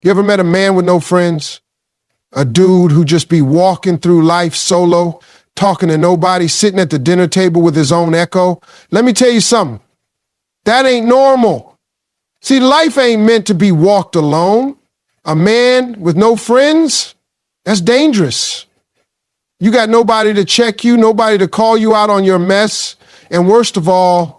You ever met a man with no friends? A dude who just be walking through life solo, talking to nobody, sitting at the dinner table with his own echo? Let me tell you something. That ain't normal. See, life ain't meant to be walked alone. A man with no friends, that's dangerous. You got nobody to check you, nobody to call you out on your mess, and worst of all,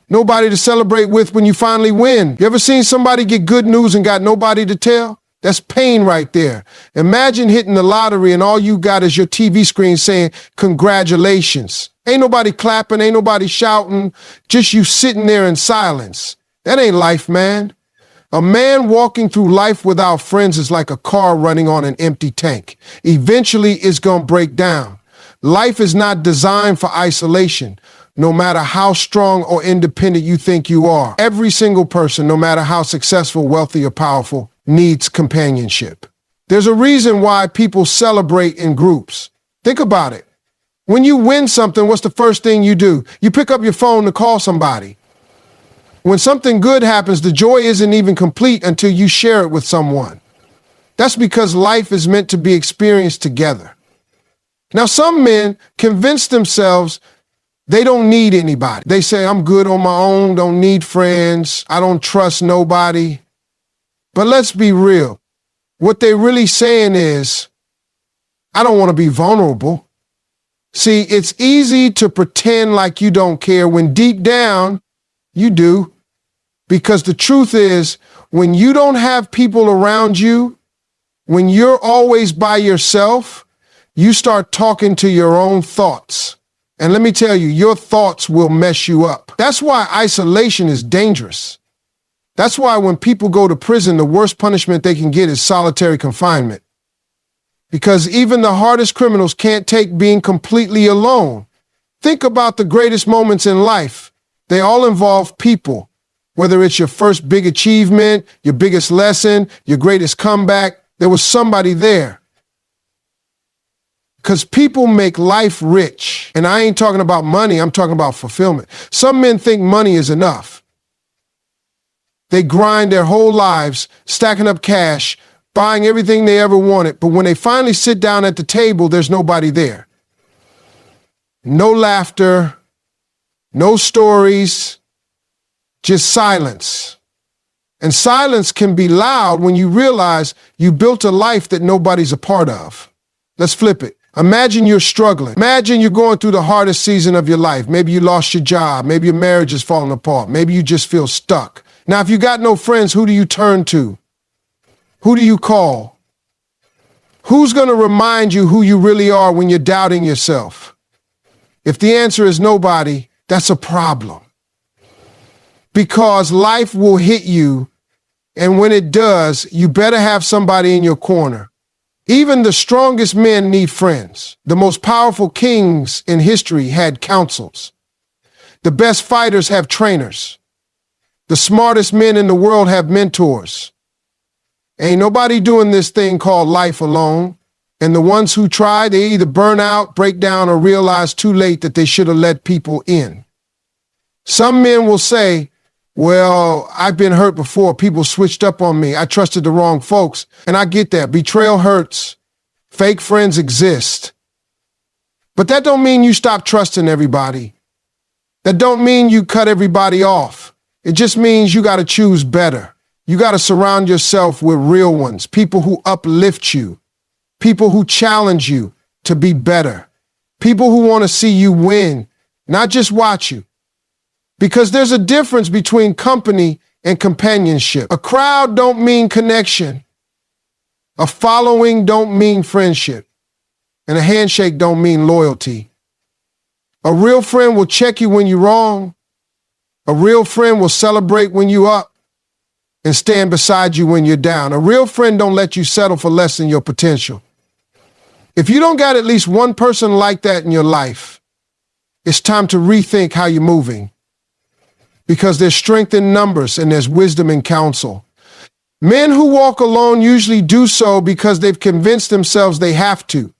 nobody to celebrate with when you finally win. You ever seen somebody get good news and got nobody to tell? That's pain right there. Imagine hitting the lottery and all you got is your TV screen saying, congratulations. Ain't nobody clapping, ain't nobody shouting, just you sitting there in silence. That ain't life, man. A man walking through life without friends is like a car running on an empty tank. Eventually, it's going to break down. Life is not designed for isolation, no matter how strong or independent you think you are. Every single person, no matter how successful, wealthy, or powerful, needs companionship. There's a reason why people celebrate in groups. Think about it. When you win something, what's the first thing you do? You pick up your phone to call somebody. When something good happens, the joy isn't even complete until you share it with someone. That's because life is meant to be experienced together. Now, some men convince themselves they don't need anybody. They say, I'm good on my own, don't need friends, I don't trust nobody. But let's be real. What they're really saying is, I don't want to be vulnerable. See, it's easy to pretend like you don't care when deep down you do. Because the truth is, when you don't have people around you, when you're always by yourself, you start talking to your own thoughts. And let me tell you, your thoughts will mess you up. That's why isolation is dangerous. That's why when people go to prison, the worst punishment they can get is solitary confinement. Because even the hardest criminals can't take being completely alone. Think about the greatest moments in life. They all involve people. Whether it's your first big achievement, your biggest lesson, your greatest comeback, there was somebody there. Because people make life rich. And I ain't talking about money, I'm talking about fulfillment. Some men think money is enough. They grind their whole lives, stacking up cash, buying everything they ever wanted. But when they finally sit down at the table, there's nobody there. No laughter, no stories, just silence. And silence can be loud when you realize you built a life that nobody's a part of. Let's flip it. Imagine you're struggling. Imagine you're going through the hardest season of your life. Maybe you lost your job. Maybe your marriage is falling apart. Maybe you just feel stuck. Now, if you got no friends, who do you turn to? Who do you call? Who's going to remind you who you really are when you're doubting yourself? If the answer is nobody, that's a problem. Because life will hit you, and when it does, you better have somebody in your corner. Even the strongest men need friends. The most powerful kings in history had councils. The best fighters have trainers. The smartest men in the world have mentors. Ain't nobody doing this thing called life alone. And the ones who try, they either burn out, break down, or realize too late that they should have let people in. Some men will say, well, I've been hurt before. People switched up on me. I trusted the wrong folks. And I get that. Betrayal hurts. Fake friends exist. But that don't mean you stop trusting everybody. That don't mean you cut everybody off. It just means you got to choose better. You got to surround yourself with real ones, people who uplift you, people who challenge you to be better, people who want to see you win, not just watch you. Because there's a difference between company and companionship. A crowd don't mean connection. A following don't mean friendship. And a handshake don't mean loyalty. A real friend will check you when you're wrong. A real friend will celebrate when you're up and stand beside you when you're down. A real friend don't let you settle for less than your potential. If you don't got at least one person like that in your life, it's time to rethink how you're moving. Because there's strength in numbers and there's wisdom in counsel. Men who walk alone usually do so because they've convinced themselves they have to.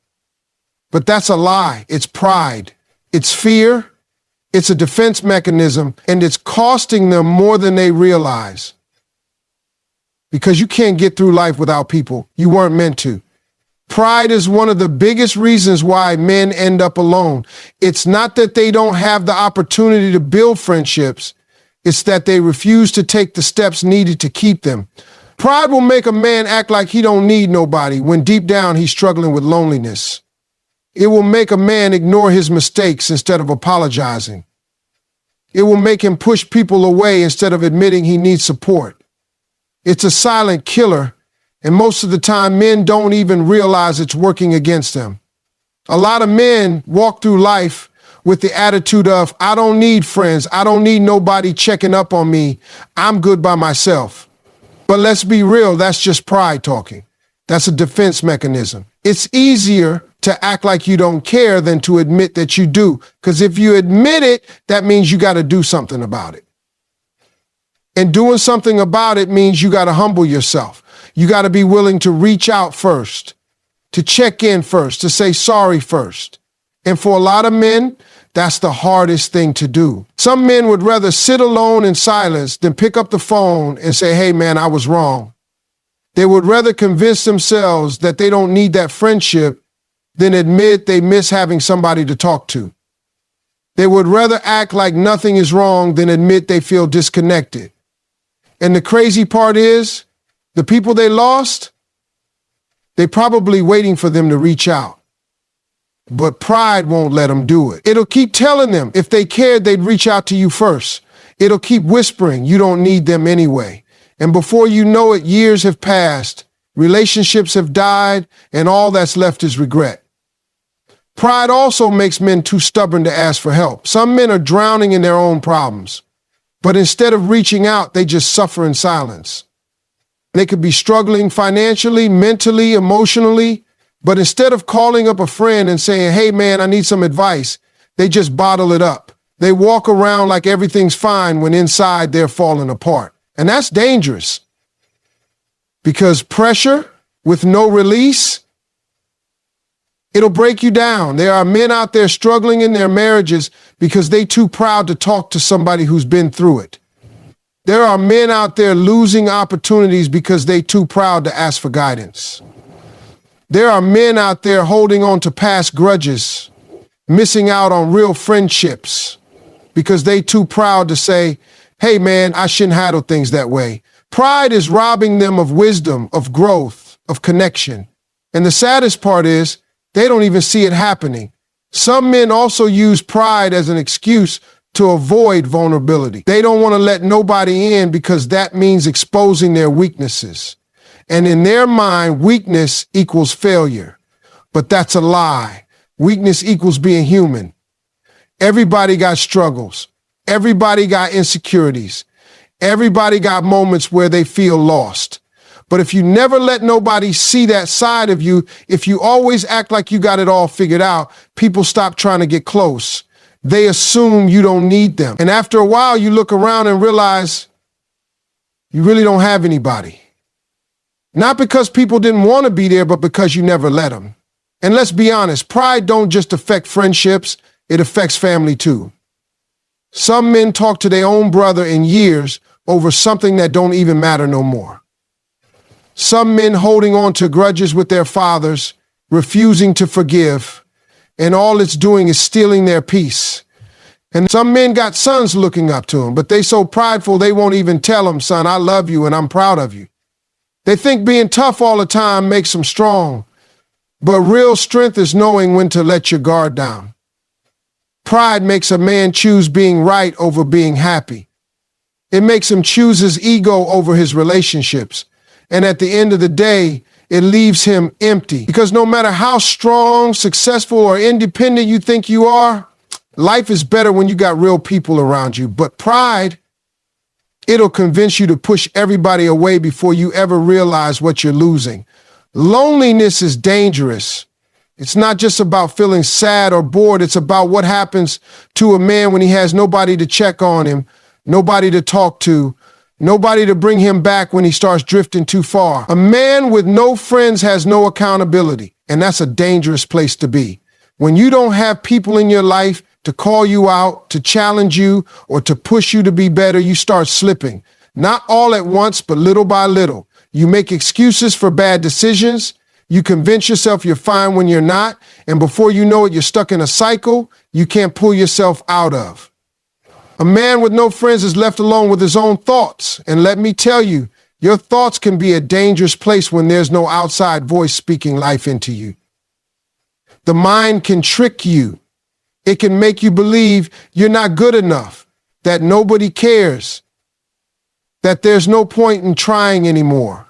But that's a lie. It's pride. It's fear. It's a defense mechanism, and it's costing them more than they realize. because you can't get through life without people. You weren't meant to. Pride is one of the biggest reasons why men end up alone. It's not that they don't have the opportunity to build friendships. It's that they refuse to take the steps needed to keep them. Pride will make a man act like he don't need nobody when deep down he's struggling with loneliness. It will make a man ignore his mistakes instead of apologizing. It will make him push people away instead of admitting he needs support. It's a silent killer, and most of the time men don't even realize it's working against them. A lot of men walk through life with the attitude of, I don't need friends. I don't need nobody checking up on me. I'm good by myself. But let's be real, that's just pride talking. That's a defense mechanism. It's easier to act like you don't care than to admit that you do. Because if you admit it, that means you got to do something about it. And doing something about it means you got to humble yourself. You got to be willing to reach out first, to check in first, to say sorry first. And for a lot of men, that's the hardest thing to do. Some men would rather sit alone in silence than pick up the phone and say, hey man, I was wrong. They would rather convince themselves that they don't need that friendship than admit they miss having somebody to talk to. They would rather act like nothing is wrong than admit they feel disconnected. And the crazy part is, the people they lost, they're probably waiting for them to reach out. But pride won't let them do it. It'll keep telling them if they cared, they'd reach out to you first. It'll keep whispering you don't need them anyway. And before you know it, years have passed, relationships have died, and all that's left is regret. Pride also makes men too stubborn to ask for help. Some men are drowning in their own problems, but instead of reaching out, they just suffer in silence. They could be struggling financially, mentally, emotionally, but instead of calling up a friend and saying, hey man, I need some advice, they just bottle it up. They walk around like everything's fine when inside they're falling apart. And that's dangerous because pressure with no release, it'll break you down. There are men out there struggling in their marriages because they're too proud to talk to somebody who's been through it. There are men out there losing opportunities because they're too proud to ask for guidance. There are men out there holding on to past grudges, missing out on real friendships because they're too proud to say, hey man, I shouldn't handle things that way. Pride is robbing them of wisdom, of growth, of connection. And the saddest part is they don't even see it happening. Some men also use pride as an excuse to avoid vulnerability. They don't want to let nobody in because that means exposing their weaknesses. And in their mind, weakness equals failure. But that's a lie. Weakness equals being human. Everybody got struggles. Everybody got insecurities. Everybody got moments where they feel lost. But if you never let nobody see that side of you, if you always act like you got it all figured out, people stop trying to get close. They assume you don't need them. And after a while, you look around and realize you really don't have anybody. Not because people didn't want to be there, but because you never let them. And let's be honest, pride don't just affect friendships, it affects family too. Some men talk to their own brother in years over something that don't even matter no more. Some men holding on to grudges with their fathers, refusing to forgive, and all it's doing is stealing their peace. And some men got sons looking up to them, but they so prideful they won't even tell them, son, I love you and I'm proud of you. They think being tough all the time makes them strong, but real strength is knowing when to let your guard down. Pride makes a man choose being right over being happy. It makes him choose his ego over his relationships. And at the end of the day, it leaves him empty. Because no matter how strong, successful, or independent you think you are, life is better when you got real people around you. But pride, it'll convince you to push everybody away before you ever realize what you're losing. Loneliness is dangerous. It's not just about feeling sad or bored. It's about what happens to a man when he has nobody to check on him, nobody to talk to, nobody to bring him back when he starts drifting too far. A man with no friends has no accountability, and that's a dangerous place to be. When you don't have people in your life to call you out, to challenge you, or to push you to be better, you start slipping. Not all at once, but little by little. You make excuses for bad decisions. You convince yourself you're fine when you're not. And before you know it, you're stuck in a cycle you can't pull yourself out of. A man with no friends is left alone with his own thoughts. And let me tell you, your thoughts can be a dangerous place when there's no outside voice speaking life into you. The mind can trick you. It can make you believe you're not good enough, that nobody cares, that there's no point in trying anymore.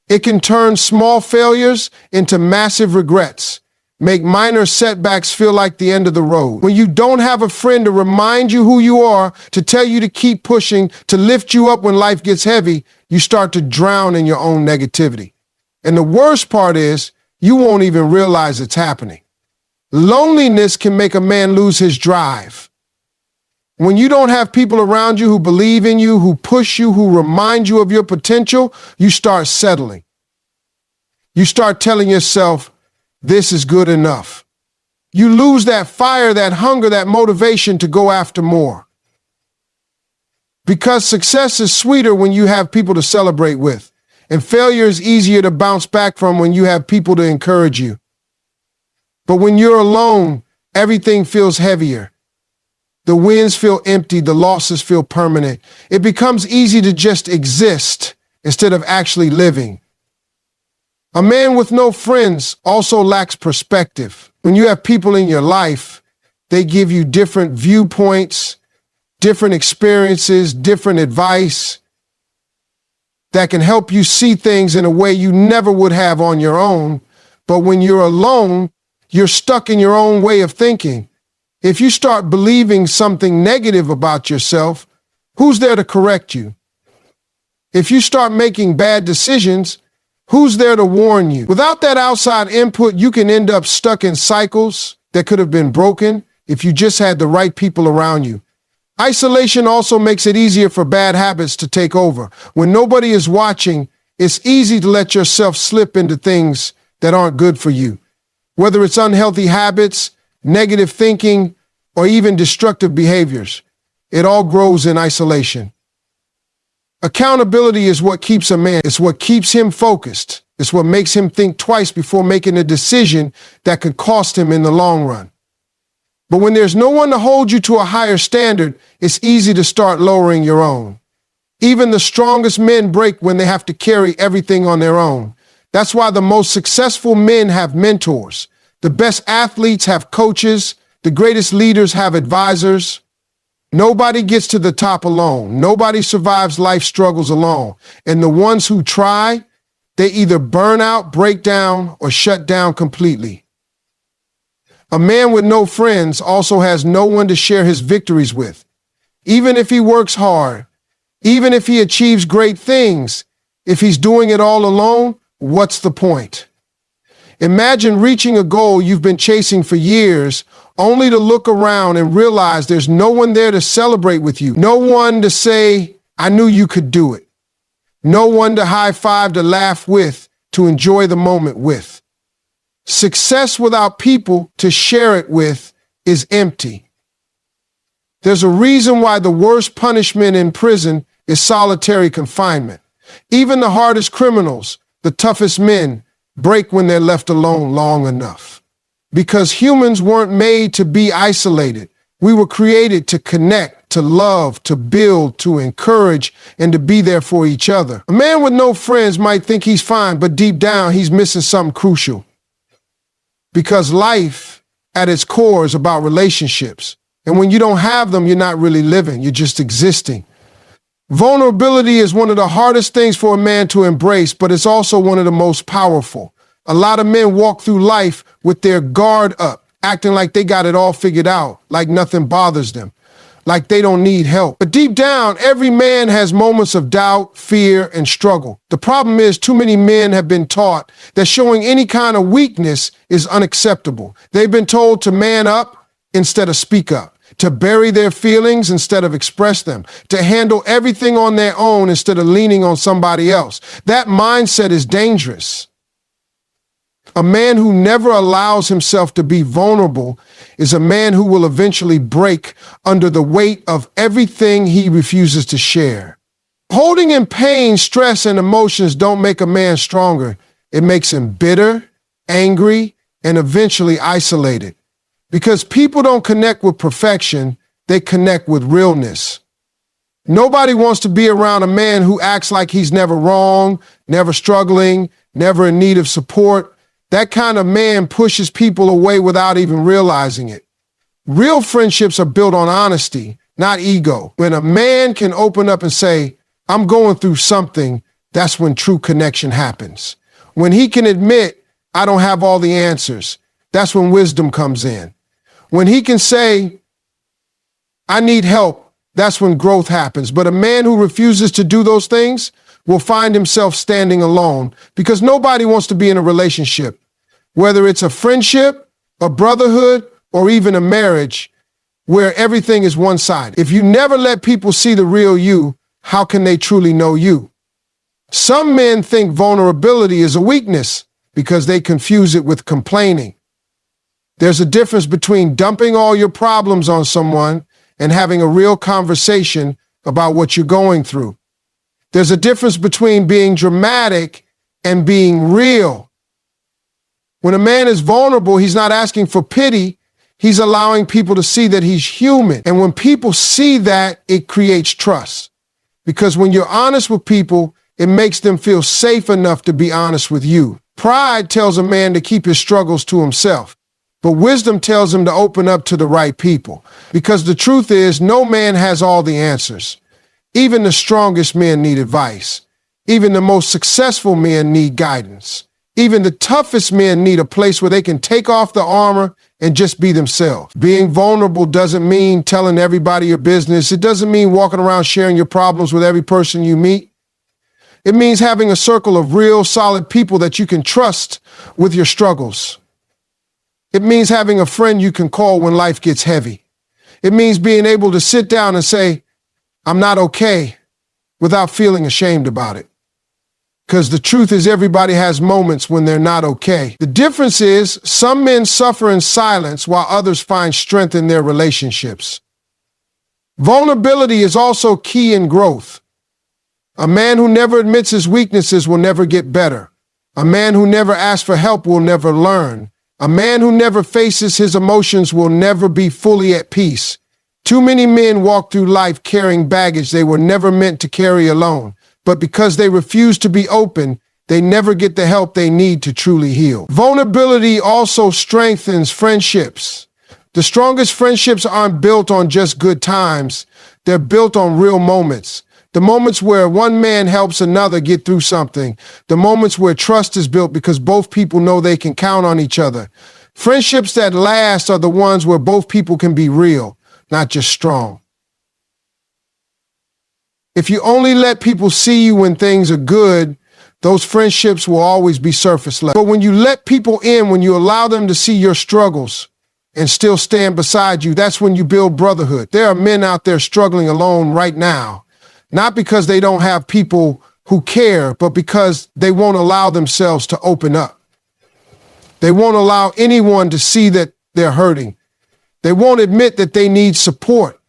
It can turn small failures into massive regrets, make minor setbacks feel like the end of the road. When you don't have a friend to remind you who you are, to tell you to keep pushing, to lift you up when life gets heavy, you start to drown in your own negativity. And the worst part is, you won't even realize it's happening. Loneliness can make a man lose his drive. When you don't have people around you who believe in you, who push you, who remind you of your potential, you start settling. You start telling yourself, this is good enough. You lose that fire, that hunger, that motivation to go after more. Because success is sweeter when you have people to celebrate with, and failure is easier to bounce back from when you have people to encourage you. But when you're alone, everything feels heavier. The wins feel empty, the losses feel permanent. It becomes easy to just exist instead of actually living. A man with no friends also lacks perspective. When you have people in your life, they give you different viewpoints, different experiences, different advice that can help you see things in a way you never would have on your own. But when you're alone, you're stuck in your own way of thinking. If you start believing something negative about yourself, who's there to correct you? If you start making bad decisions, who's there to warn you? Without that outside input, you can end up stuck in cycles that could have been broken if you just had the right people around you. Isolation also makes it easier for bad habits to take over. When nobody is watching, it's easy to let yourself slip into things that aren't good for you. Whether it's unhealthy habits, negative thinking, or even destructive behaviors, it all grows in isolation. Accountability is what keeps a man. It's what keeps him focused. It's what makes him think twice before making a decision that could cost him in the long run. But when there's no one to hold you to a higher standard, it's easy to start lowering your own. Even the strongest men break when they have to carry everything on their own. That's why the most successful men have mentors. The best athletes have coaches. The greatest leaders have advisors. Nobody gets to the top alone. Nobody survives life struggles alone. And the ones who try, they either burn out, break down, or shut down completely. A man with no friends also has no one to share his victories with. Even if he works hard, even if he achieves great things, if he's doing it all alone, what's the point? Imagine reaching a goal you've been chasing for years, only to look around and realize there's no one there to celebrate with you. No one to say, I knew you could do it. No one to high five, to laugh with, to enjoy the moment with. Success without people to share it with is empty. There's a reason why the worst punishment in prison is solitary confinement. Even the hardest criminals, the toughest men, break when they're left alone long enough. Because humans weren't made to be isolated. We were created to connect, to love, to build, to encourage, and to be there for each other. A man with no friends might think he's fine, but deep down he's missing something crucial. Because life, at its core, is about relationships. And when you don't have them, you're not really living, you're just existing. Vulnerability is one of the hardest things for a man to embrace, but it's also one of the most powerful. A lot of men walk through life with their guard up, acting like they got it all figured out, like nothing bothers them, like they don't need help. But deep down, every man has moments of doubt, fear, and struggle. The problem is too many men have been taught that showing any kind of weakness is unacceptable. They've been told to man up instead of speak up, to bury their feelings instead of express them, to handle everything on their own instead of leaning on somebody else. That mindset is dangerous. A man who never allows himself to be vulnerable is a man who will eventually break under the weight of everything he refuses to share. Holding in pain, stress, and emotions don't make a man stronger. It makes him bitter, angry, and eventually isolated. Because people don't connect with perfection, they connect with realness. Nobody wants to be around a man who acts like he's never wrong, never struggling, never in need of support. That kind of man pushes people away without even realizing it. Real friendships are built on honesty, not ego. When a man can open up and say, I'm going through something, that's when true connection happens. When he can admit, I don't have all the answers, that's when wisdom comes in. When he can say, I need help, that's when growth happens. But a man who refuses to do those things will find himself standing alone, because nobody wants to be in a relationship. Whether it's a friendship, a brotherhood, or even a marriage where everything is one-sided. If you never let people see the real you, how can they truly know you? Some men think vulnerability is a weakness because they confuse it with complaining. There's a difference between dumping all your problems on someone and having a real conversation about what you're going through. There's a difference between being dramatic and being real. When a man is vulnerable, he's not asking for pity. He's allowing people to see that he's human. And when people see that, it creates trust. Because when you're honest with people, it makes them feel safe enough to be honest with you. Pride tells a man to keep his struggles to himself, but wisdom tells him to open up to the right people. Because the truth is, no man has all the answers. Even the strongest men need advice. Even the most successful men need guidance. Even the toughest men need a place where they can take off the armor and just be themselves. Being vulnerable doesn't mean telling everybody your business. It doesn't mean walking around sharing your problems with every person you meet. It means having a circle of real, solid people that you can trust with your struggles. It means having a friend you can call when life gets heavy. It means being able to sit down and say, I'm not okay, without feeling ashamed about it. Because the truth is, everybody has moments when they're not okay. The difference is, some men suffer in silence while others find strength in their relationships. Vulnerability is also key in growth. A man who never admits his weaknesses will never get better. A man who never asks for help will never learn. A man who never faces his emotions will never be fully at peace. Too many men walk through life carrying baggage they were never meant to carry alone. But because they refuse to be open, they never get the help they need to truly heal. Vulnerability also strengthens friendships. The strongest friendships aren't built on just good times. They're built on real moments. The moments where one man helps another get through something. The moments where trust is built because both people know they can count on each other. Friendships that last are the ones where both people can be real, not just strong. If you only let people see you when things are good, those friendships will always be surface level. But when you let people in, when you allow them to see your struggles and still stand beside you, that's when you build brotherhood. There are men out there struggling alone right now, not because they don't have people who care, but because they won't allow themselves to open up. They won't allow anyone to see that they're hurting. They won't admit that they need support.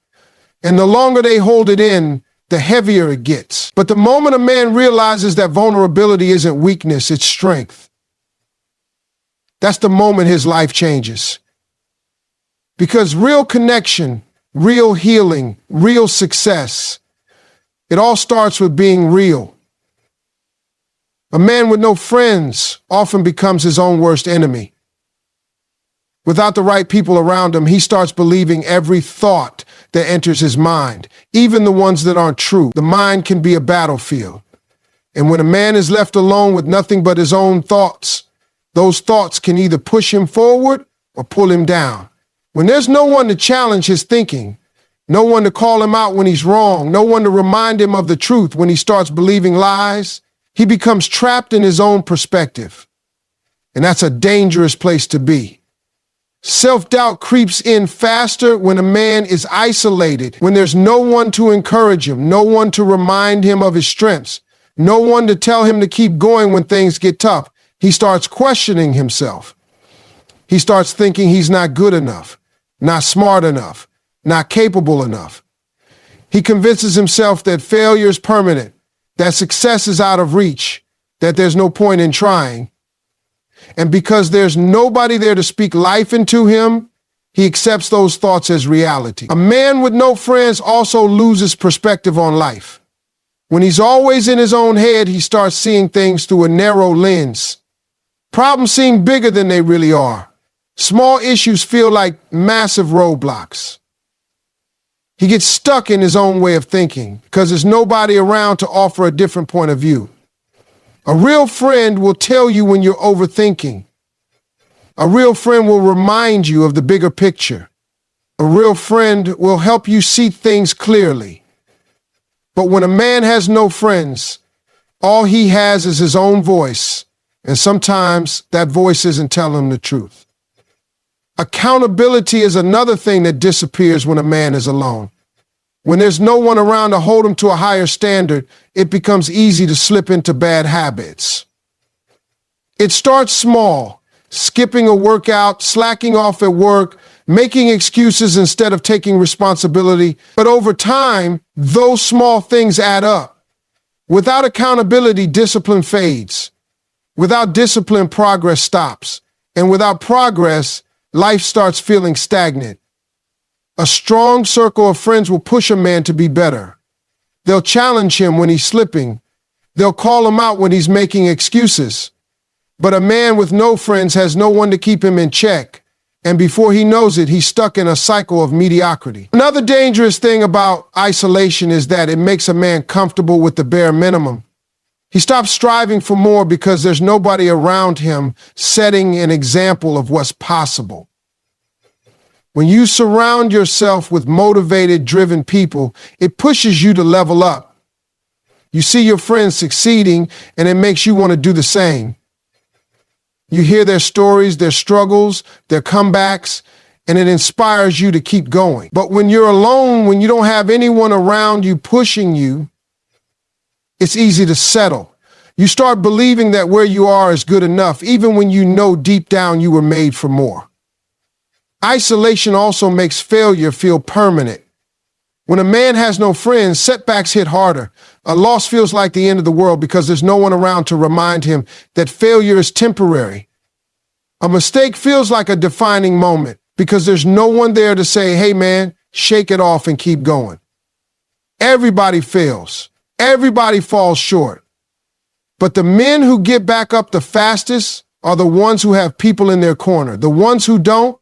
And the longer they hold it in, the heavier it gets. But the moment a man realizes that vulnerability isn't weakness, it's strength, that's the moment his life changes. Because real connection, real healing, real success, it all starts with being real. A man with no friends often becomes his own worst enemy. Without the right people around him, he starts believing every thought that enters his mind, even the ones that aren't true. The mind can be a battlefield. And when a man is left alone with nothing but his own thoughts, those thoughts can either push him forward or pull him down. When there's no one to challenge his thinking, no one to call him out when he's wrong, no one to remind him of the truth when he starts believing lies, he becomes trapped in his own perspective. And that's a dangerous place to be. Self-doubt creeps in faster when a man is isolated, when there's no one to encourage him, no one to remind him of his strengths, no one to tell him to keep going when things get tough. He starts questioning himself. He starts thinking he's not good enough, not smart enough, not capable enough. He convinces himself that failure is permanent, that success is out of reach, that there's no point in trying. And because there's nobody there to speak life into him, he accepts those thoughts as reality. A man with no friends also loses perspective on life. When he's always in his own head, he starts seeing things through a narrow lens. Problems seem bigger than they really are. Small issues feel like massive roadblocks. He gets stuck in his own way of thinking because there's nobody around to offer a different point of view. A real friend will tell you when you're overthinking. A real friend will remind you of the bigger picture. A real friend will help you see things clearly. But when a man has no friends, all he has is his own voice, and sometimes that voice isn't telling him the truth. Accountability is another thing that disappears when a man is alone. When there's no one around to hold him to a higher standard, it becomes easy to slip into bad habits. It starts small, skipping a workout, slacking off at work, making excuses instead of taking responsibility. But over time, those small things add up. Without accountability, discipline fades. Without discipline, progress stops. And without progress, life starts feeling stagnant. A strong circle of friends will push a man to be better. They'll challenge him when he's slipping. They'll call him out when he's making excuses. But a man with no friends has no one to keep him in check. And before he knows it, he's stuck in a cycle of mediocrity. Another dangerous thing about isolation is that it makes a man comfortable with the bare minimum. He stops striving for more because there's nobody around him setting an example of what's possible. When you surround yourself with motivated, driven people, it pushes you to level up. You see your friends succeeding, and it makes you want to do the same. You hear their stories, their struggles, their comebacks, and it inspires you to keep going. But when you're alone, when you don't have anyone around you pushing you, it's easy to settle. You start believing that where you are is good enough, even when you know deep down you were made for more. Isolation also makes failure feel permanent. When a man has no friends, setbacks hit harder. A loss feels like the end of the world because there's no one around to remind him that failure is temporary. A mistake feels like a defining moment because there's no one there to say, hey man, shake it off and keep going. Everybody fails. Everybody falls short. But the men who get back up the fastest are the ones who have people in their corner. The ones who don't,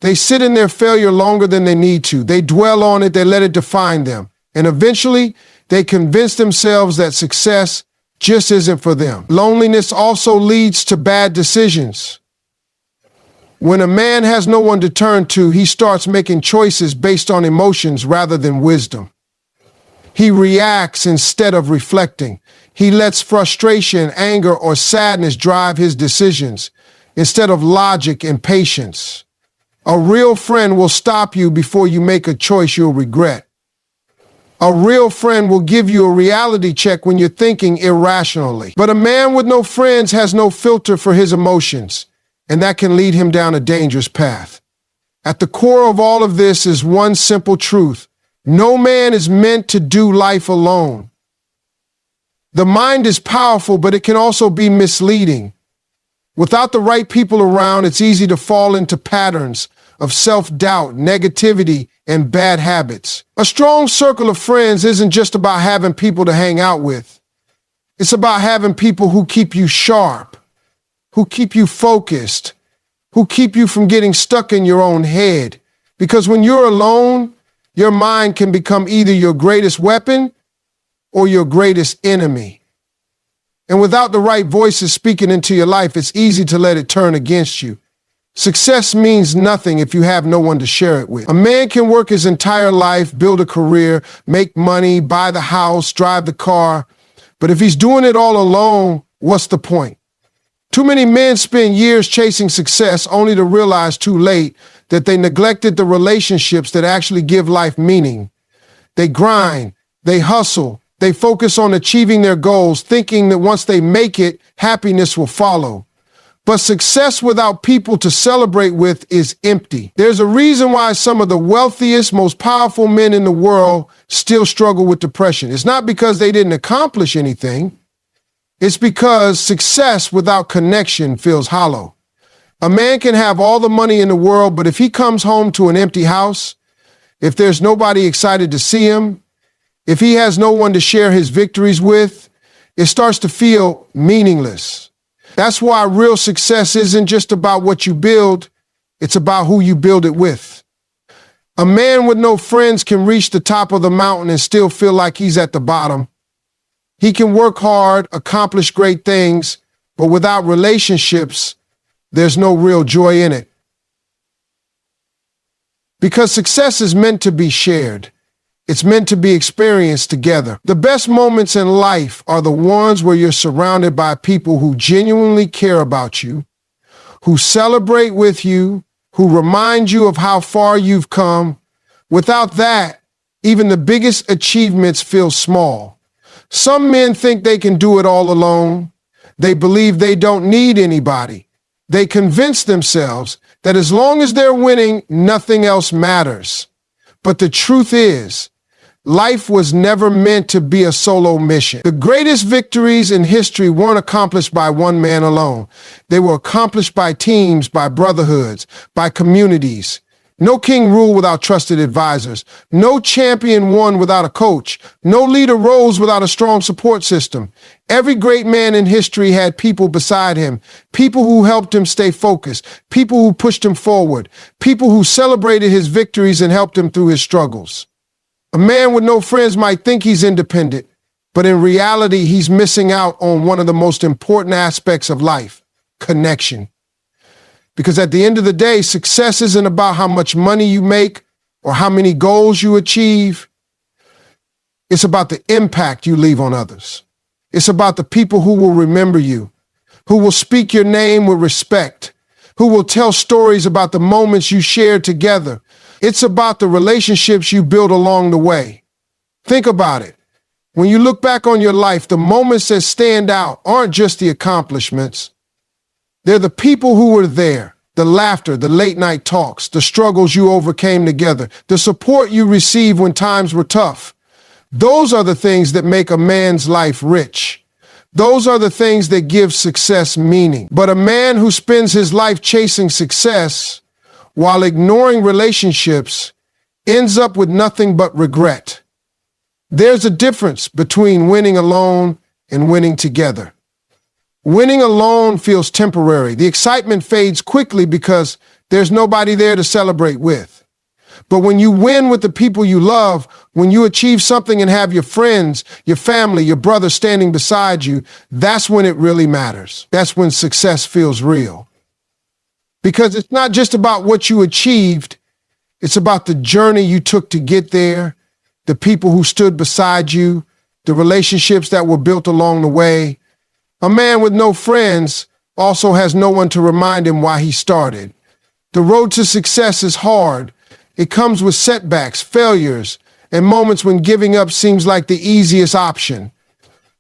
they sit in their failure longer than they need to. They dwell on it, they let it define them. And eventually, they convince themselves that success just isn't for them. Loneliness also leads to bad decisions. When a man has no one to turn to, he starts making choices based on emotions rather than wisdom. He reacts instead of reflecting. He lets frustration, anger, or sadness drive his decisions instead of logic and patience. A real friend will stop you before you make a choice you'll regret. A real friend will give you a reality check when you're thinking irrationally. But a man with no friends has no filter for his emotions, and that can lead him down a dangerous path. At the core of all of this is one simple truth. No man is meant to do life alone. The mind is powerful, but it can also be misleading. Without the right people around, it's easy to fall into patterns of self-doubt, negativity, and bad habits. A strong circle of friends isn't just about having people to hang out with. It's about having people who keep you sharp, who keep you focused, who keep you from getting stuck in your own head. Because when you're alone, your mind can become either your greatest weapon or your greatest enemy. And without the right voices speaking into your life, it's easy to let it turn against you. Success means nothing if you have no one to share it with. A man can work his entire life, build a career, make money, buy the house, drive the car. But if he's doing it all alone, what's the point? Too many men spend years chasing success only to realize too late that they neglected the relationships that actually give life meaning. They grind, they hustle, they focus on achieving their goals, thinking that once they make it, happiness will follow. But success without people to celebrate with is empty. There's a reason why some of the wealthiest, most powerful men in the world still struggle with depression. It's not because they didn't accomplish anything. It's because success without connection feels hollow. A man can have all the money in the world, but if he comes home to an empty house, if there's nobody excited to see him, if he has no one to share his victories with, it starts to feel meaningless. That's why real success isn't just about what you build, it's about who you build it with. A man with no friends can reach the top of the mountain and still feel like he's at the bottom. He can work hard, accomplish great things, but without relationships, there's no real joy in it. Because success is meant to be shared. It's meant to be experienced together. The best moments in life are the ones where you're surrounded by people who genuinely care about you, who celebrate with you, who remind you of how far you've come. Without that, even the biggest achievements feel small. Some men think they can do it all alone. They believe they don't need anybody. They convince themselves that as long as they're winning, nothing else matters. But the truth is, life was never meant to be a solo mission. The greatest victories in history weren't accomplished by one man alone. They were accomplished by teams, by brotherhoods, by communities. No king ruled without trusted advisors. No champion won without a coach. No leader rose without a strong support system. Every great man in history had people beside him, people who helped him stay focused, people who pushed him forward, people who celebrated his victories and helped him through his struggles. A man with no friends might think he's independent, but in reality, he's missing out on one of the most important aspects of life, connection. Because at the end of the day, success isn't about how much money you make or how many goals you achieve. It's about the impact you leave on others. It's about the people who will remember you, who will speak your name with respect, who will tell stories about the moments you shared together. It's about the relationships you built along the way. Think about it. When you look back on your life, the moments that stand out aren't just the accomplishments. They're the people who were there, the laughter, the late night talks, the struggles you overcame together, the support you received when times were tough. Those are the things that make a man's life rich. Those are the things that give success meaning. But a man who spends his life chasing success while ignoring relationships ends up with nothing but regret. There's a difference between winning alone and winning together. Winning alone feels temporary. The excitement fades quickly because there's nobody there to celebrate with. But when you win with the people you love, when you achieve something and have your friends, your family, your brother standing beside you, that's when it really matters. That's when success feels real. Because it's not just about what you achieved, it's about the journey you took to get there, the people who stood beside you, the relationships that were built along the way. A man with no friends also has no one to remind him why he started. The road to success is hard. It comes with setbacks, failures, and moments when giving up seems like the easiest option.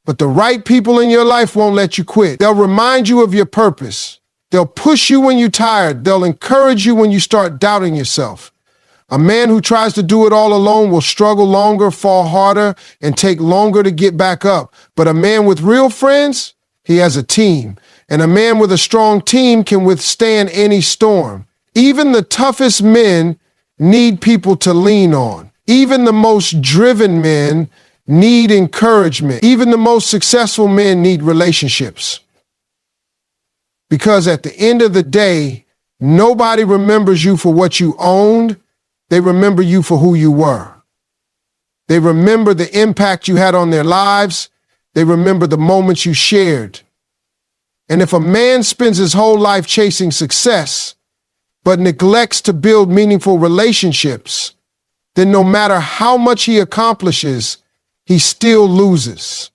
But the right people in your life won't let you quit. They'll remind you of your purpose. They'll push you when you're tired. They'll encourage you when you start doubting yourself. A man who tries to do it all alone will struggle longer, fall harder, and take longer to get back up. But a man with real friends, he has a team. And a man with a strong team can withstand any storm. Even the toughest men need people to lean on. Even the most driven men need encouragement. Even the most successful men need relationships. Because at the end of the day, nobody remembers you for what you owned. They remember you for who you were. They remember the impact you had on their lives. They remember the moments you shared. And if a man spends his whole life chasing success, but neglects to build meaningful relationships, then no matter how much he accomplishes, he still loses.